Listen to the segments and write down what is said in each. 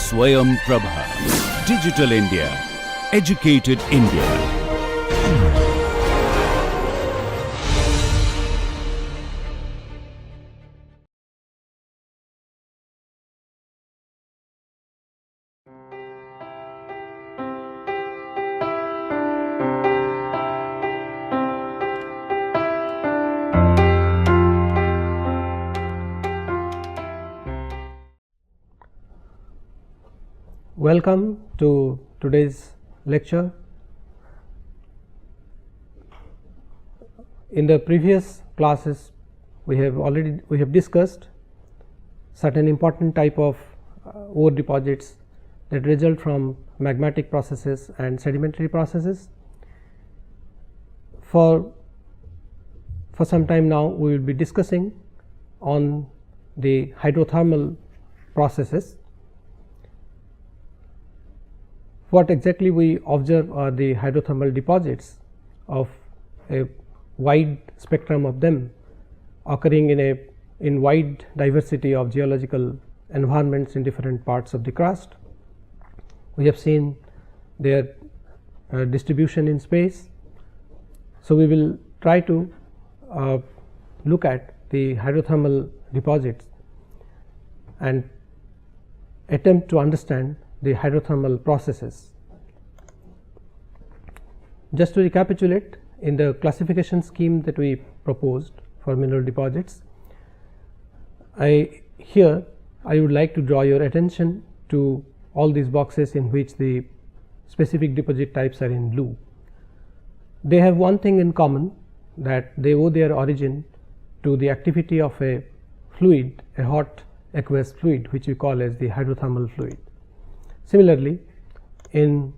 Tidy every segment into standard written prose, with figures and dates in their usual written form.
SwayamPrabha. Digital India. Educated India. Welcome to today's lecture. In the previous classes we have discussed certain important type of ore deposits that result from magmatic processes and sedimentary processes. For some time now we will be discussing on the hydrothermal processes. What exactly we observe are the hydrothermal deposits of a wide spectrum of them occurring in wide diversity of geological environments in different parts of the crust. We have seen their distribution in space. So, we will try to look at the hydrothermal deposits and attempt to understand the hydrothermal processes. Just to recapitulate, in the classification scheme that we proposed for mineral deposits, I would like to draw your attention to all these boxes in which the specific deposit types are in blue. They have one thing in common, that they owe their origin to the activity of a fluid, a hot aqueous fluid, which we call as the hydrothermal fluid. Similarly, in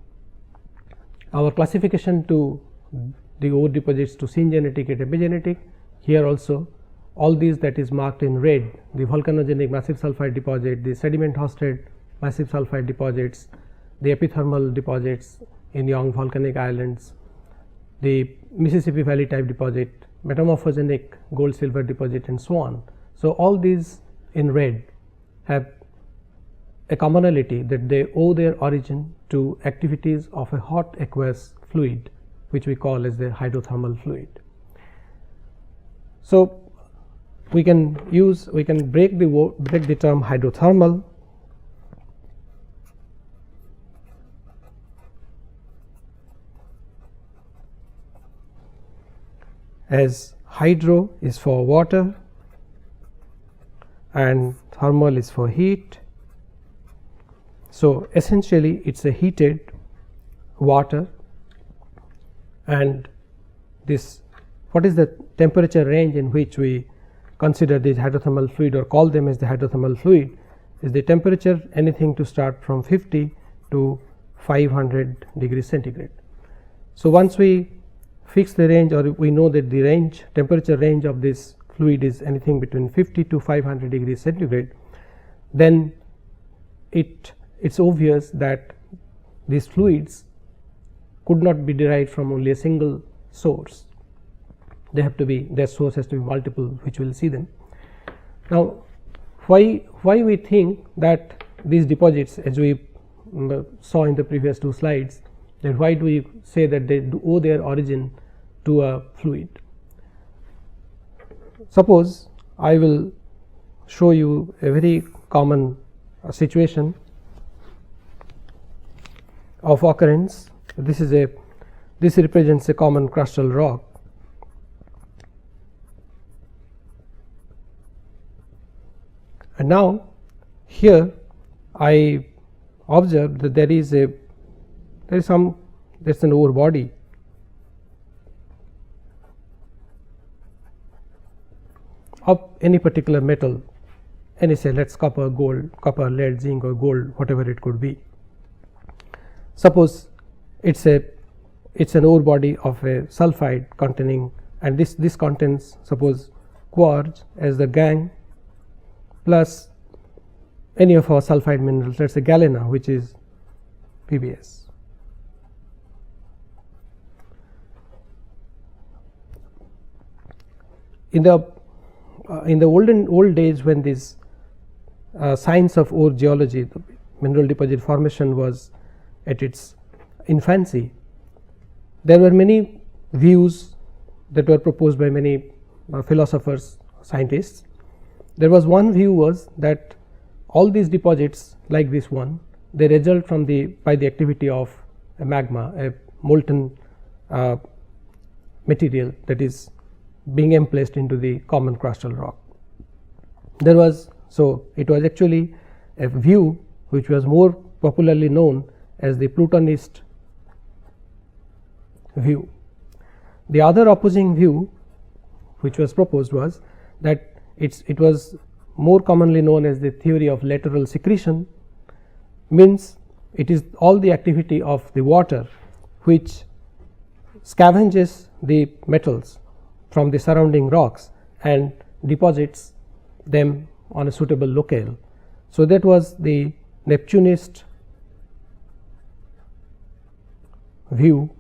our classification to the ore deposits to syngenetic and epigenetic, here also all these that is marked in red, the volcanogenic massive sulphide deposit, the sediment hosted massive sulphide deposits, the epithermal deposits in young volcanic islands, the Mississippi Valley type deposit, metamorphogenic gold silver deposit, and so on. So, all these in red have a commonality that they owe their origin to activities of a hot aqueous fluid, which we call as the hydrothermal fluid. So, we can break the term hydrothermal as hydro is for water and thermal is for heat. So, essentially it is a heated water, and this, what is the temperature range in which we consider this hydrothermal fluid or call them as the hydrothermal fluid, is the temperature anything to start from 50 to 500 degrees centigrade. So, once we fix the range, or we know that the temperature range of this fluid is anything between 50 to 500 degrees centigrade, then it's obvious that these fluids could not be derived from only a single source. They have to be, their source has to be multiple, which we will see them. Now, why we think that these deposits, as we saw in the previous two slides, that why do we say that they owe their origin to a fluid? Suppose I will show you a very common situation of occurrence. This represents a common crustal rock, and now here I observe that there is an ore body of any particular metal, any, say, let us copper, lead, zinc, or gold, whatever it could be. Suppose it's an ore body of a sulphide containing, and this contains, suppose, quartz as the gangue plus any of our sulphide minerals, let us say galena, which is PBS. In the old days, when these science of ore geology, mineral deposit formation was at its infancy, there were many views that were proposed by many philosophers, scientists. There was one view was that all these deposits like this one, they result from by the activity of a magma, a molten material that is being emplaced into the common crustal rock. It was actually a view which was more popularly known as the Plutonist view. The other opposing view which was proposed was that it was more commonly known as the theory of lateral secretion, means it is all the activity of the water which scavenges the metals from the surrounding rocks and deposits them on a suitable locale. So, that was the Neptunist view,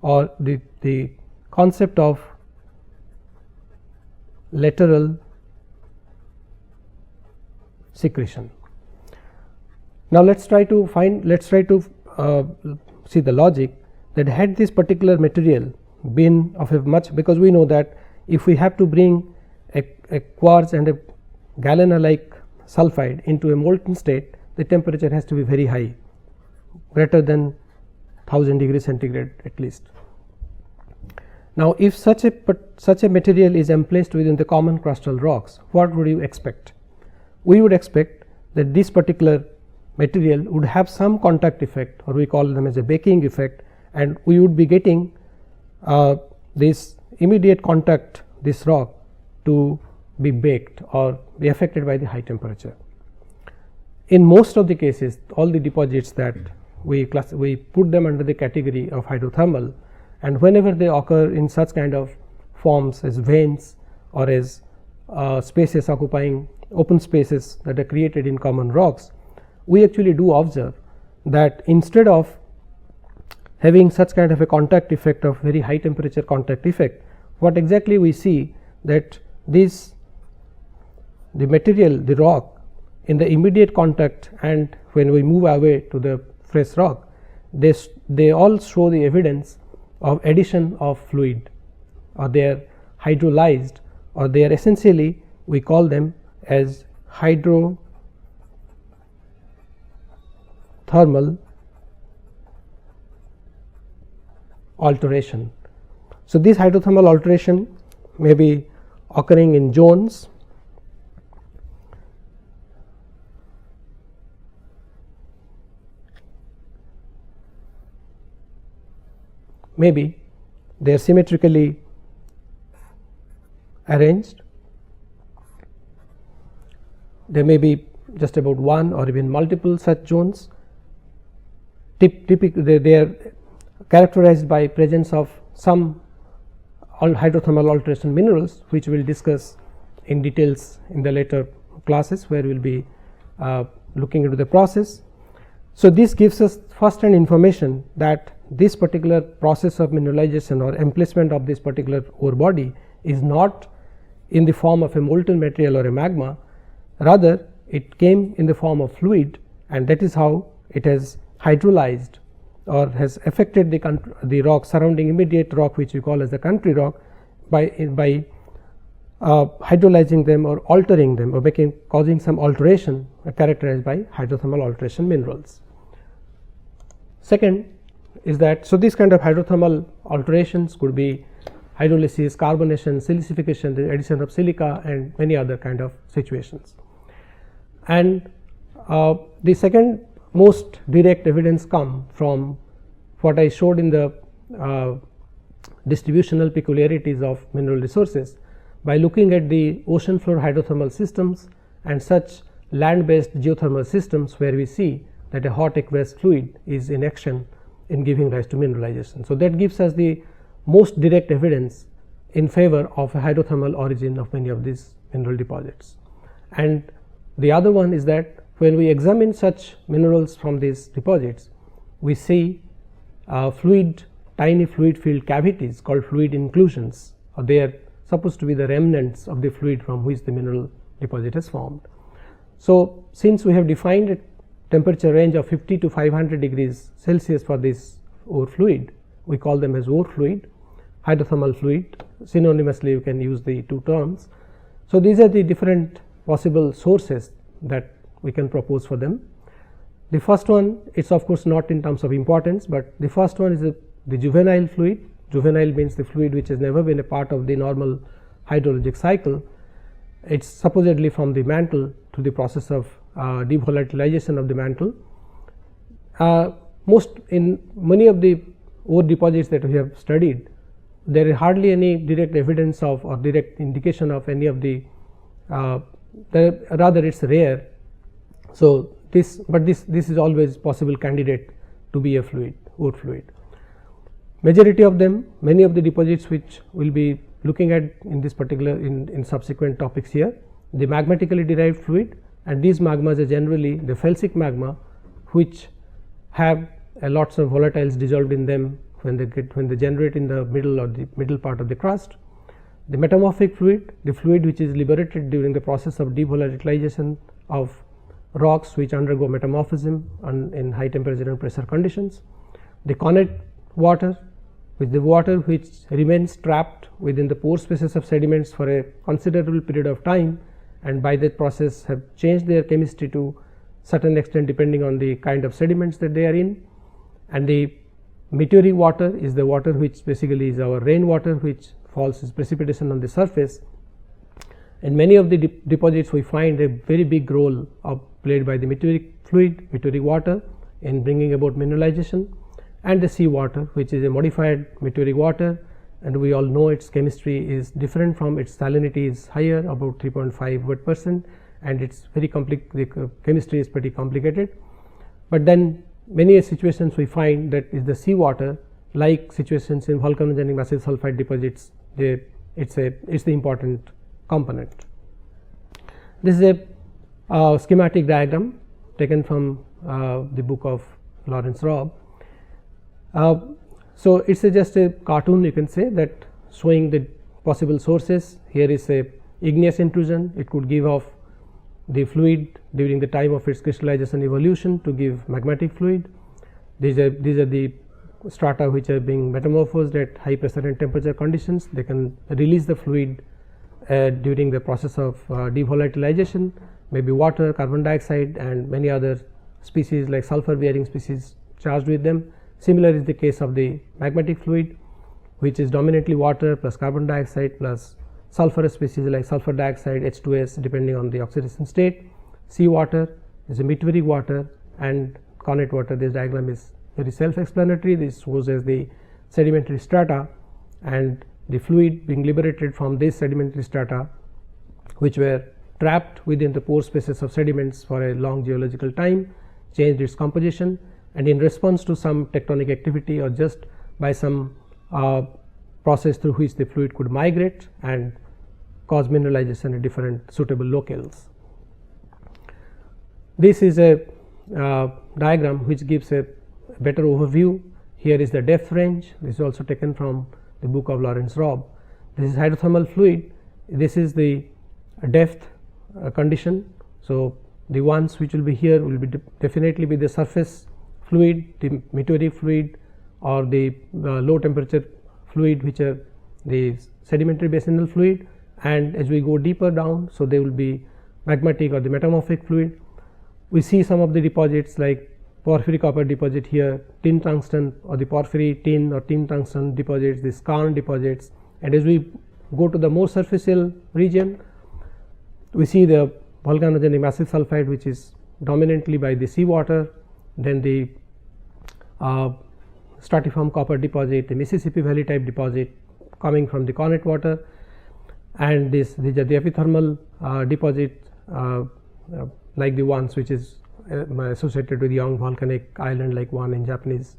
or the concept of lateral secretion. Now, let us try to see the logic that had this particular material been of a much, because we know that if we have to bring a quartz and a galena like sulfide into a molten state, the temperature has to be very high, greater than 1000 degrees centigrade at least. Now, if such a material is emplaced within the common crustal rocks, what would you expect? We would expect that this particular material would have some contact effect, or we call them as a baking effect, and we would be getting this immediate contact, this rock, to be baked or be affected by the high temperature. In most of the cases, all the deposits that we put them under the category of hydrothermal, and whenever they occur in such kind of forms as veins or as spaces occupying open spaces that are created in common rocks, we actually do observe that instead of having such kind of a contact effect of very high temperature contact effect, what exactly we see that the material, the rock, in the immediate contact and when we move away to the fresh rock, they all show the evidence of addition of fluid, or they are hydrolyzed, or they are essentially, we call them as hydrothermal alteration. So, this hydrothermal alteration may be occurring in zones, maybe they are symmetrically arranged, there may be just about one or even multiple such zones. Typically they are characterized by presence of some hydrothermal alteration minerals, which we will discuss in details in the later classes, where we will be looking into the process. So, this gives us first hand information that this particular process of mineralization or emplacement of this particular ore body is not in the form of a molten material or a magma, rather it came in the form of fluid, and that is how it has hydrolyzed or has affected the rock, surrounding immediate rock, which we call as the country rock, by hydrolyzing them or altering them, or causing some alteration characterized by hydrothermal alteration minerals. Second is that, so this kind of hydrothermal alterations could be hydrolysis, carbonation, silicification, the addition of silica, and many other kind of situations. And the second most direct evidence come from what I showed in the distributional peculiarities of mineral resources, by looking at the ocean floor hydrothermal systems and such land based geothermal systems, where we see that a hot aqueous fluid is in action in giving rise to mineralization. So, that gives us the most direct evidence in favor of a hydrothermal origin of many of these mineral deposits. And the other one is that when we examine such minerals from these deposits, we see tiny fluid filled cavities called fluid inclusions, or they are supposed to be the remnants of the fluid from which the mineral deposit is formed. So, since we have defined temperature range of 50 to 500 degrees Celsius for this ore fluid. We call them as ore fluid, hydrothermal fluid. Synonymously you can use the two terms. So, these are the different possible sources that we can propose for them. The first one, it is of course not in terms of importance, but the first one is the juvenile fluid. Juvenile means the fluid which has never been a part of the normal hydrologic cycle. It is supposedly from the mantle to the process of devolatilization of the mantle. In many of the ore deposits that we have studied, there is hardly any direct evidence of or direct indication of any of the rather it is rare. So, this is always possible candidate to be a fluid, ore fluid. Majority of them, many of the deposits which we will be looking at in this particular in subsequent topics here, the magmatically derived fluid, and these magmas are generally the felsic magma, which have lots of volatiles dissolved in them when they generate in the middle or the middle part of the crust. The metamorphic fluid, the fluid which is liberated during the process of devolatilization of rocks which undergo metamorphism in high temperature and pressure conditions. The connate water, with the water which remains trapped within the pore spaces of sediments for a considerable period of time, and by that process have changed their chemistry to certain extent depending on the kind of sediments that they are in. And the meteoric water is the water which basically is our rainwater, which falls as precipitation on the surface. In many of the deposits we find a very big role played by the meteoric fluid, meteoric water, in bringing about mineralization, and the sea water, which is a modified meteoric water, and we all know its chemistry is different from its salinity is higher, about 3.5 %, and it's very the chemistry is pretty complicated. But then many situations we find that is the sea water, like situations in volcanogenic massive sulfide deposits, it's the important component. This is a schematic diagram taken from the book of Lawrence Robb. So, it is just a cartoon, you can say, that showing the possible sources. Here is a igneous intrusion, it could give off the fluid during the time of its crystallization evolution to give magmatic fluid. These are the strata which are being metamorphosed at high pressure and temperature conditions. They can release the fluid during the process of devolatilization, maybe water, carbon dioxide, and many other species like sulfur bearing species charged with them. Similar is the case of the magmatic fluid, which is dominantly water plus carbon dioxide plus sulfurous species like sulfur dioxide, H2S, depending on the oxidation state. Sea water is a meteoric water, and connate water. This diagram is very self-explanatory. This shows as the sedimentary strata, and the fluid being liberated from these sedimentary strata, which were trapped within the pore spaces of sediments for a long geological time, changed its composition, and in response to some tectonic activity or just by some process through which the fluid could migrate and cause mineralization at different suitable locales. This is a diagram which gives a better overview. Here is the depth range. This is also taken from the book of Lawrence Robb. This is hydrothermal fluid. This is the depth condition. So, the ones which will be here will be definitely be the surface fluid, the meteoric fluid, or the low temperature fluid, which are the sedimentary basinal fluid, and as we go deeper down, so they will be magmatic or the metamorphic fluid. We see some of the deposits like porphyry copper deposit here, tin tungsten or the porphyry tin or tin tungsten deposits, the skarn deposits, and as we go to the more superficial region, we see the volcanogenic massive sulfide, which is dominantly by the sea water, then the stratiform copper deposit, the Mississippi Valley type deposit coming from the connate water, and these are the epithermal deposit like the ones which is associated with young volcanic island like one in Japanese.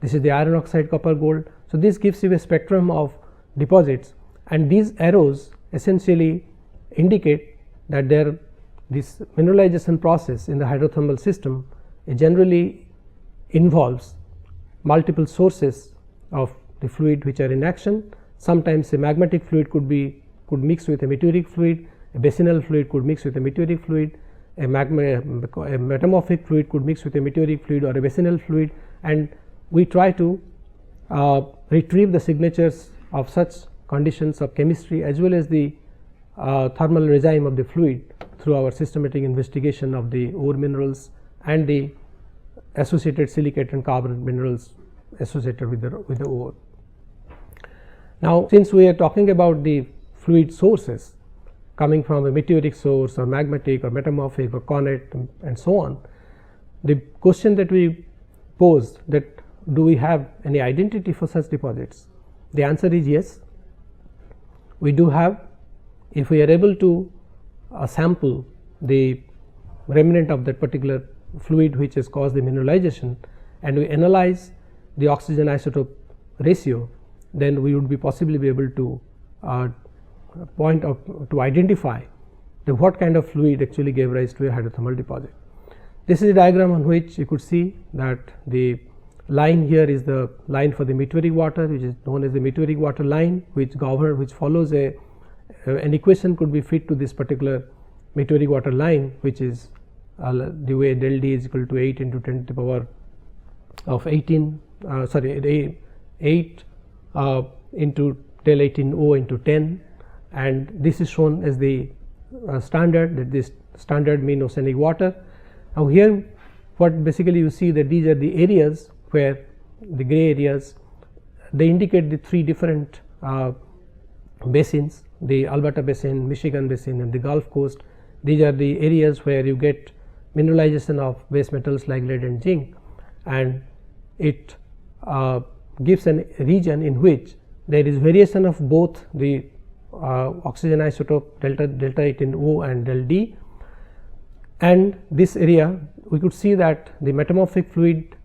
This is the iron oxide copper gold. So, this gives you a spectrum of deposits, and these arrows essentially indicate that this mineralization process in the hydrothermal system generally involves multiple sources of the fluid which are in action. Sometimes a magmatic fluid could mix with a meteoric fluid, a basinal fluid could mix with a meteoric fluid, a metamorphic fluid could mix with a meteoric fluid or a basinal fluid, and we try to retrieve the signatures of such conditions of chemistry as well as the thermal regime of the fluid through our systematic investigation of the ore minerals and the associated silicate and carbon minerals associated with the ore. Now, since we are talking about the fluid sources coming from a meteoric source or magmatic or metamorphic or cornet and so on, the question that we posed, that do we have any identity for such deposits? The answer is yes, we do have. If we are able to sample the remnant of that particular fluid which has caused the mineralization, and we analyze the oxygen isotope ratio, then we would be possibly be able to point out to identify the what kind of fluid actually gave rise to a hydrothermal deposit. This is a diagram on which you could see that the line here is the line for the meteoric water, which is known as the meteoric water line, which follows an equation could be fit to this particular meteoric water line, which is the way del D is equal to 8 into 10 to the power of 18 8 into del 18 O into 10, and this is shown as the standard, that this standard mean oceanic water. Now, here what basically you see that these are the areas where the gray areas, they indicate the three different basins, the Alberta basin, Michigan basin and the Gulf Coast. These are the areas where you get mineralization of base metals like lead and zinc, and it gives a region in which there is variation of both the oxygen isotope delta 18 O and del D, and this area we could see that the metamorphic fluid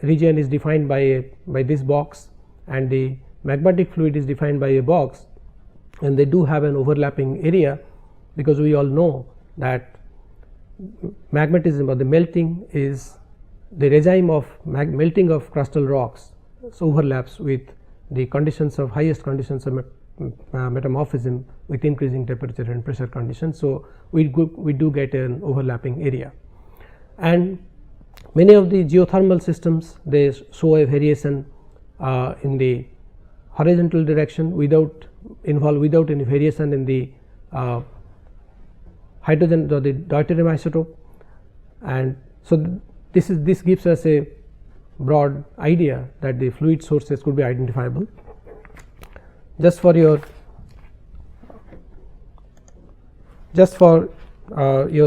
region is defined by this box, and the magmatic fluid is defined by a box, and they do have an overlapping area, because we all know that magmatism or the melting is the regime of melting of crustal rocks, so overlaps with the conditions of highest conditions of metamorphism with increasing temperature and pressure conditions. So, we do get an overlapping area, and many of the geothermal systems, they show a variation in the horizontal direction without any variation in the hydrogen or the deuterium isotope, and so this gives us a broad idea that the fluid sources could be identifiable. Just for your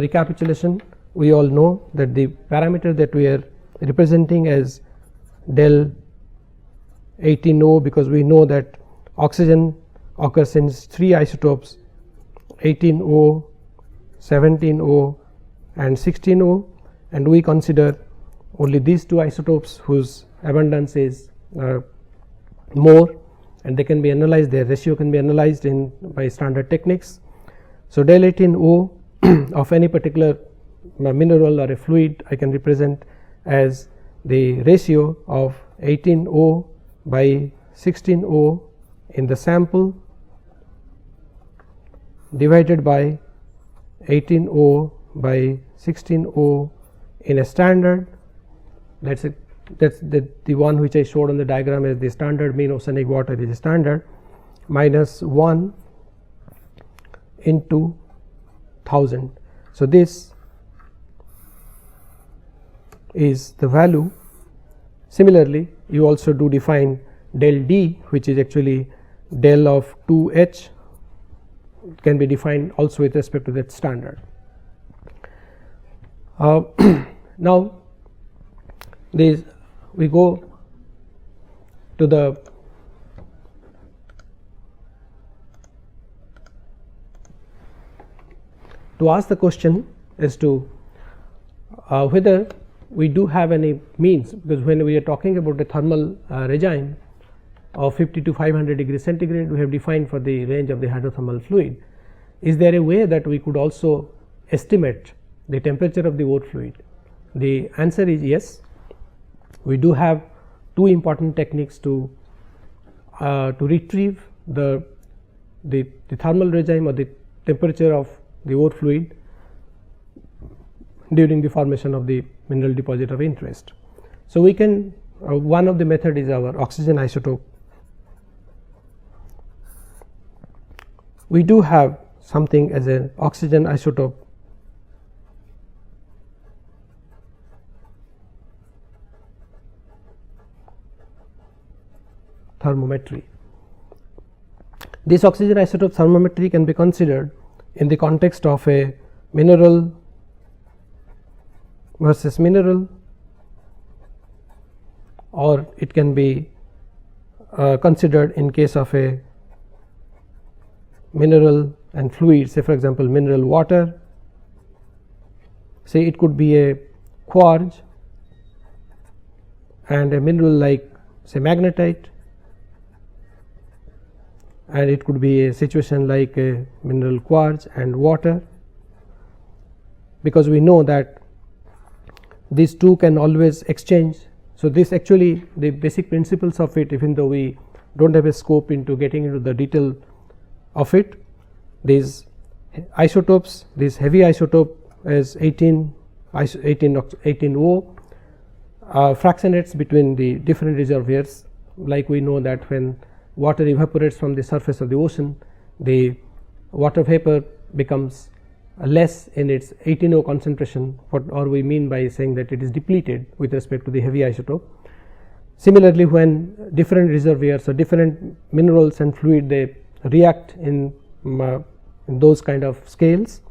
recapitulation, we all know that the parameter that we are representing as del 18O, because we know that oxygen occurs in three isotopes 18O, 17O and 16O, and we consider only these two isotopes whose abundance is more, and they can be analyzed, their ratio can be analyzed by standard techniques. So, del 18O of any particular mineral or a fluid I can represent as the ratio of 18O by 16O in the sample divided by 18O by 16O in a standard. That's the one which I showed on the diagram as the standard mean oceanic water is a standard, minus 1 into 1000. So, this is the value. Similarly, you also do define del D, which is actually del of 2H, can be defined also with respect to that standard. Now, we go to ask the question as to whether we do have any means, because when we are talking about the thermal regime of 50 to 500 degrees centigrade, we have defined for the range of the hydrothermal fluid. Is there a way that we could also estimate the temperature of the ore fluid? The answer is yes. We do have two important techniques to retrieve the thermal regime or the temperature of the ore fluid. during the formation of the mineral deposit of interest. So, we can one of the method is our oxygen isotope. We do have something as an oxygen isotope thermometry. This oxygen isotope thermometry can be considered in the context of a mineral versus mineral, or it can be considered in case of a mineral and fluid, say for example mineral water, say it could be a quartz and a mineral like say magnetite, and it could be a situation like a mineral quartz and water, because we know that these two can always exchange. So, this actually the basic principles of it, even though we do not have a scope into getting into the detail of it, these isotopes, this heavy isotope as 18O fractionates between the different reservoirs. Like we know that when water evaporates from the surface of the ocean, the water vapor becomes less in its 18O concentration, or we mean by saying that it is depleted with respect to the heavy isotope. Similarly, when different reservoirs or different minerals and fluid they react in those kind of scales,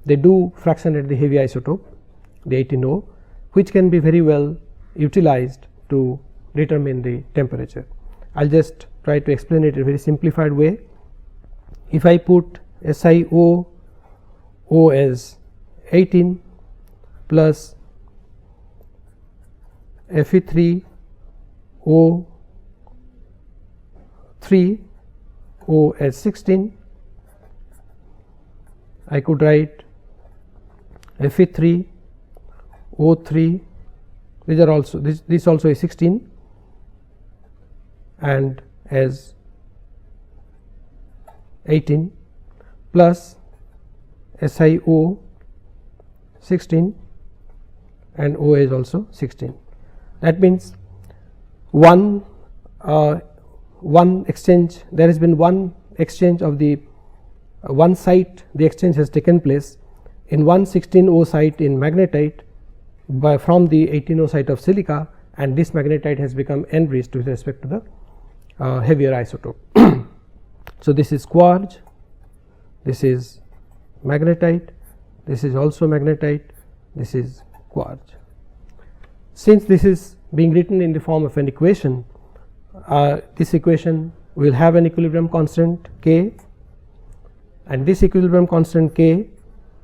they do fractionate the heavy isotope, the 18O, which can be very well utilized to determine the temperature. I will just try to explain it in a very simplified way. If I put SiO as 18 plus Fe3O3 O as 16, I could write Fe3 O3, these are also this also is 16, and as 18 plus SiO 16 and O is also 16. That means one exchange, there has been one exchange of the one site, the exchange has taken place in 116O site in magnetite from the 18O site of silica, and this magnetite has become enriched with respect to the heavier isotope. So, this is quartz, this is magnetite, this is also magnetite, this is quartz. Since this is being written in the form of an equation, this equation will have an equilibrium constant K, and this equilibrium constant K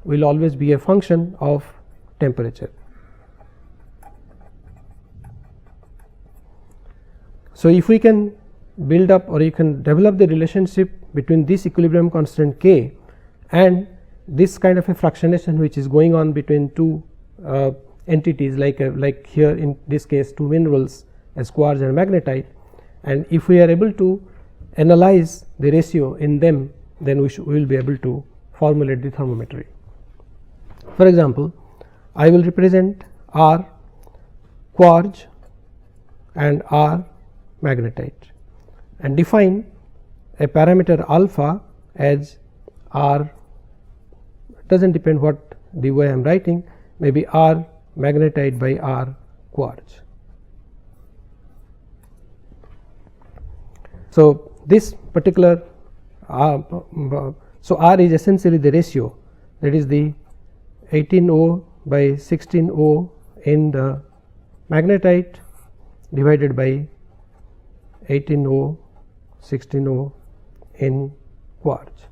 will always be a function of temperature. So, if we can build up or you can develop the relationship between this equilibrium constant K and this kind of a fractionation which is going on between two entities, like here in this case two minerals as quartz and magnetite, and if we are able to analyze the ratio in them, then we will be able to formulate the thermometry. For example, I will represent R quartz and R magnetite and define a parameter alpha as R, does not depend what the way I am writing, maybe R magnetite by R quartz. So, this particular so R is essentially the ratio, that is the 18O by 16O in the magnetite divided by 18O 16O in quartz.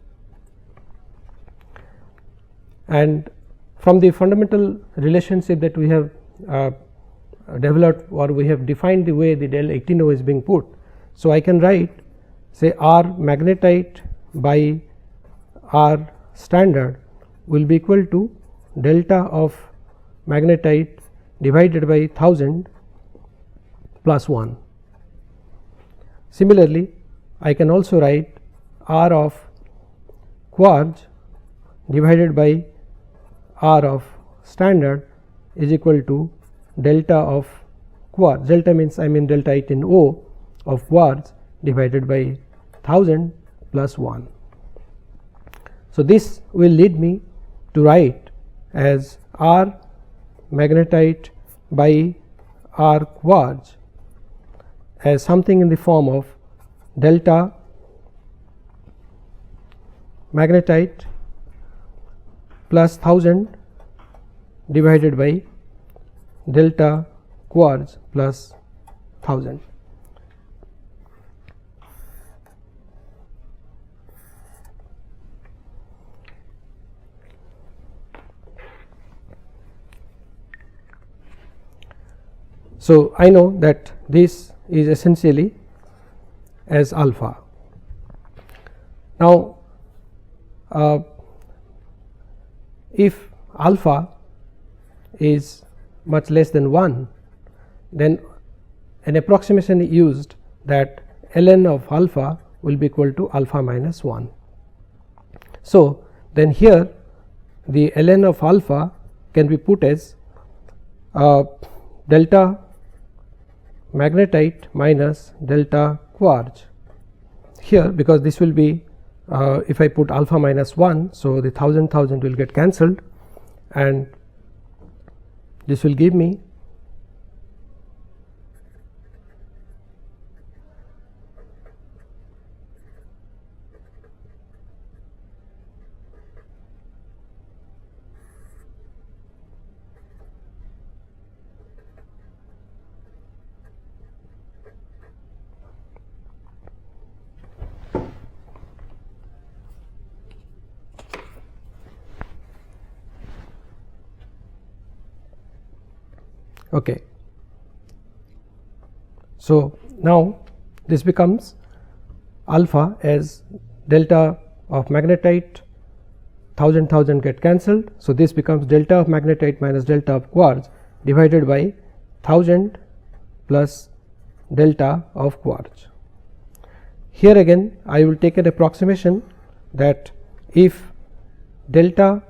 And from the fundamental relationship that we have developed, or we have defined the way the del 18O is being put. So, I can write say R magnetite by R standard will be equal to delta of magnetite divided by 1000 plus 1. Similarly, I can also write R of quartz divided by R of standard is equal to delta of quartz. Delta means I mean delta 18O of quartz divided by 1000 plus 1. So, this will lead me to write as R magnetite by R quartz as something in the form of delta magnetite plus 1000 divided by delta quartz plus 1000. So, I know that this is essentially as alpha. Now, if alpha is much less than 1, then an approximation is used that ln of alpha will be equal to alpha minus 1. So, then here the ln of alpha can be put as delta magnetite minus delta quartz here, because this will be if I put alpha minus 1. So, the 1000 will get cancelled and this will give me okay. So, now this becomes alpha as delta of magnetite, 1000 get cancelled. So, this becomes delta of magnetite minus delta of quartz divided by 1000 plus delta of quartz. Here again I will take an approximation that if delta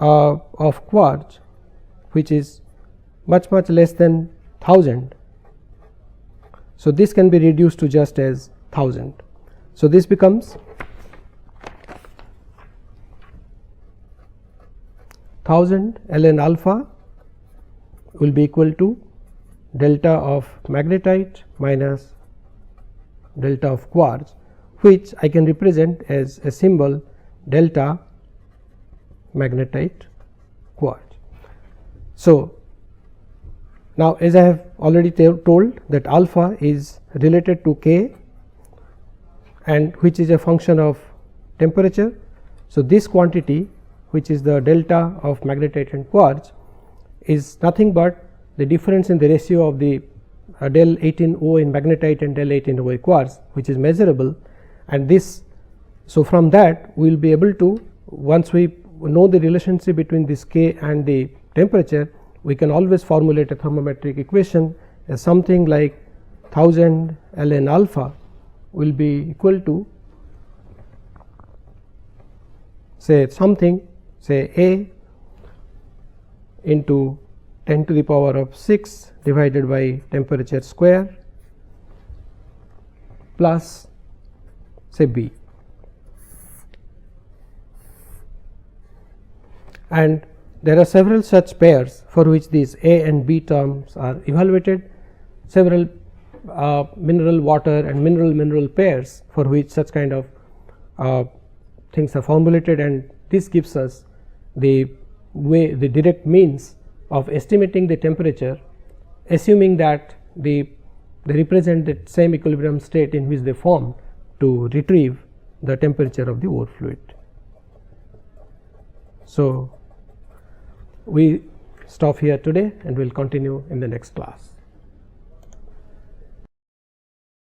of quartz, which is much less than 1000, so this can be reduced to just as 1000. So, this becomes 1000 ln alpha will be equal to delta of magnetite minus delta of quartz, which I can represent as a symbol delta magnetite quartz. So, now as I have already told that alpha is related to K and which is a function of temperature. So, this quantity, which is the delta of magnetite and quartz, is nothing but the difference in the ratio of the del 18O in magnetite and del 18O in quartz, which is measurable, and this. So, from that we will be able to, once we know the relationship between this K and the temperature, we can always formulate a thermometric equation as something like 1000 ln alpha will be equal to say something say A into 10 to the power of 6 divided by temperature square plus say B, and there are several such pairs for which these A and B terms are evaluated, several mineral water and mineral pairs for which such kind of things are formulated, and this gives us the direct means of estimating the temperature, assuming that they represent the same equilibrium state in which they formed to retrieve the temperature of the ore fluid. So, we stop here today and we will continue in the next class.